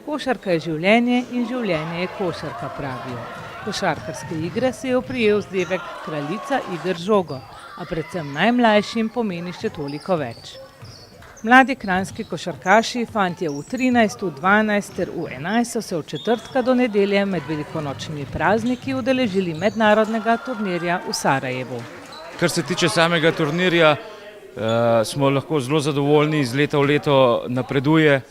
Košarka je življenje in življenje je košarka, pravijo. Košarkarske igre se je oprijel vzdevek kraljica iger žogo, a predvsem najmlajšim pomeni še toliko več. Mladi kranjski košarkaši, fantje v 13, v 12 ter v 11 so se od četrtka do nedelje med velikonočnimi prazniki udeležili mednarodnega turnirja v Sarajevu. Kar se tiče samega turnirja, smo lahko zelo zadovoljni, iz leta v leto napreduje.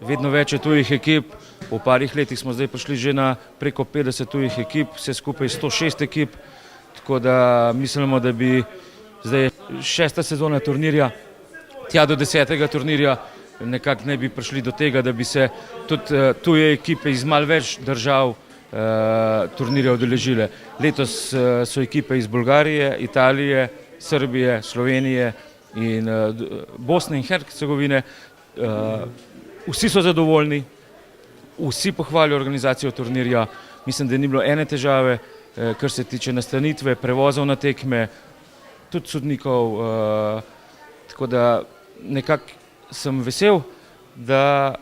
Vedno več je tujih ekip, v parih letih smo zdaj prišli že na preko 50 tujih ekip, vse skupaj 106 ekip, tako da mislimo, da bi zdaj 6. sezona turnirja, tja do 10. turnirja nekako ne bi prišli do tega, da bi se tudi tuje ekipe iz malo več držav turnirja udeležile. Letos so ekipe iz Bolgarije, Italije, Srbije, Slovenije in Bosne in Hercegovine. Vsi so zadovoljni, vsi pohvalijo organizacijo turnirja, mislim, da ni bilo ene težave, kar se tiče nastanitve, prevozov na tekme, tudi sodnikov, tako da nekako sem vesel, da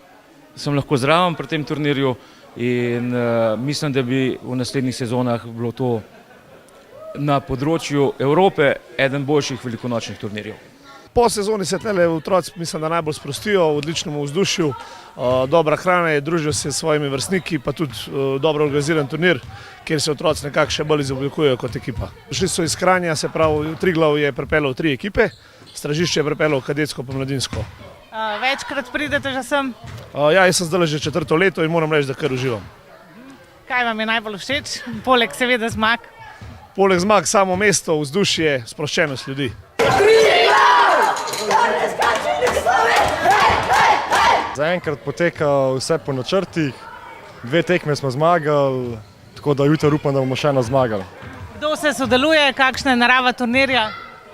sem lahko zraven pri tem turnirju in mislim, da bi v naslednjih sezonah bilo to na področju Evrope eden boljših velikonočnih turnirjev. Po sezoni se tele otroci mislim, da najbolj sprostijo v odličnem vzdušju, dobra hrana je, družijo se s svojimi vrstniki, pa tudi dobro organiziran turnir, kjer se otroci nekako še bolj izoblikujejo kot ekipa. Šli so iz Kranja, se pravi Triglav je pripeljal 3 ekipe, Stražišče je pripeljal kadetsko pa mladinsko. Večkrat pridete že sem? Ja, jaz sem zdaj že 4. leto in moram reči, da kar uživam. Kaj vam je najbolj všeč, poleg seveda zmag? Poleg zmag samo mesto, vzdušje, sproščenost ljudi. Zaenkrat poteka vse po načrtih, 2 tekme smo zmagali, tako da jutri upam, da bomo še eno zmagali. Kdo se sodeluje, kakšna je narava turnirja?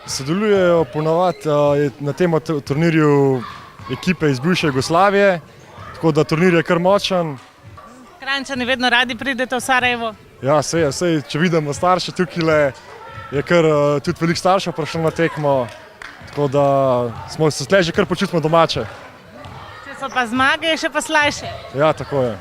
Sodelujejo ponavadi na tem turnirju ekipe iz bivše Jugoslavije, tako da turnir je kar močan. Kranjčani vedno radi pridete v Sarajevo? Ja, sej, če vidimo starše tukaj, je kar tudi veliko staršev prišlo na tekmo, tako da smo se tle že kar počutimo domače. Če so pa zmage, je še pa slajše. Ja, tako je.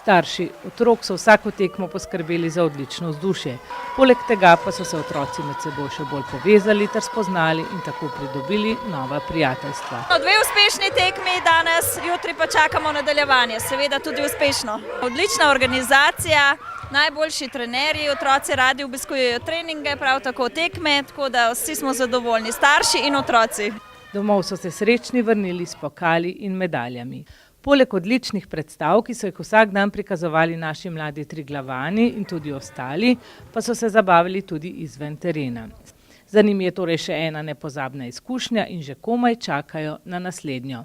Starši otrok so vsako tekmo poskrbeli za odlično vzdušje. Poleg tega pa so se otroci med seboj še bolj povezali ter spoznali in tako pridobili nova prijateljstva. 2 uspešni tekmi danes, jutri pa čakamo nadaljevanje, seveda tudi uspešno. Odlična organizacija, najboljši trenerji, otroci radi obiskujejo treninge, prav tako tekme, tako da vsi smo zadovoljni, starši in otroci. Domov so se srečni vrnili s pokali in medaljami. Poleg odličnih predstav, ki so jih vsak dan prikazovali naši mladi Triglavani in tudi ostali, pa so se zabavili tudi izven terena. Za njimi je torej še ena nepozabna izkušnja in že komaj čakajo na naslednjo.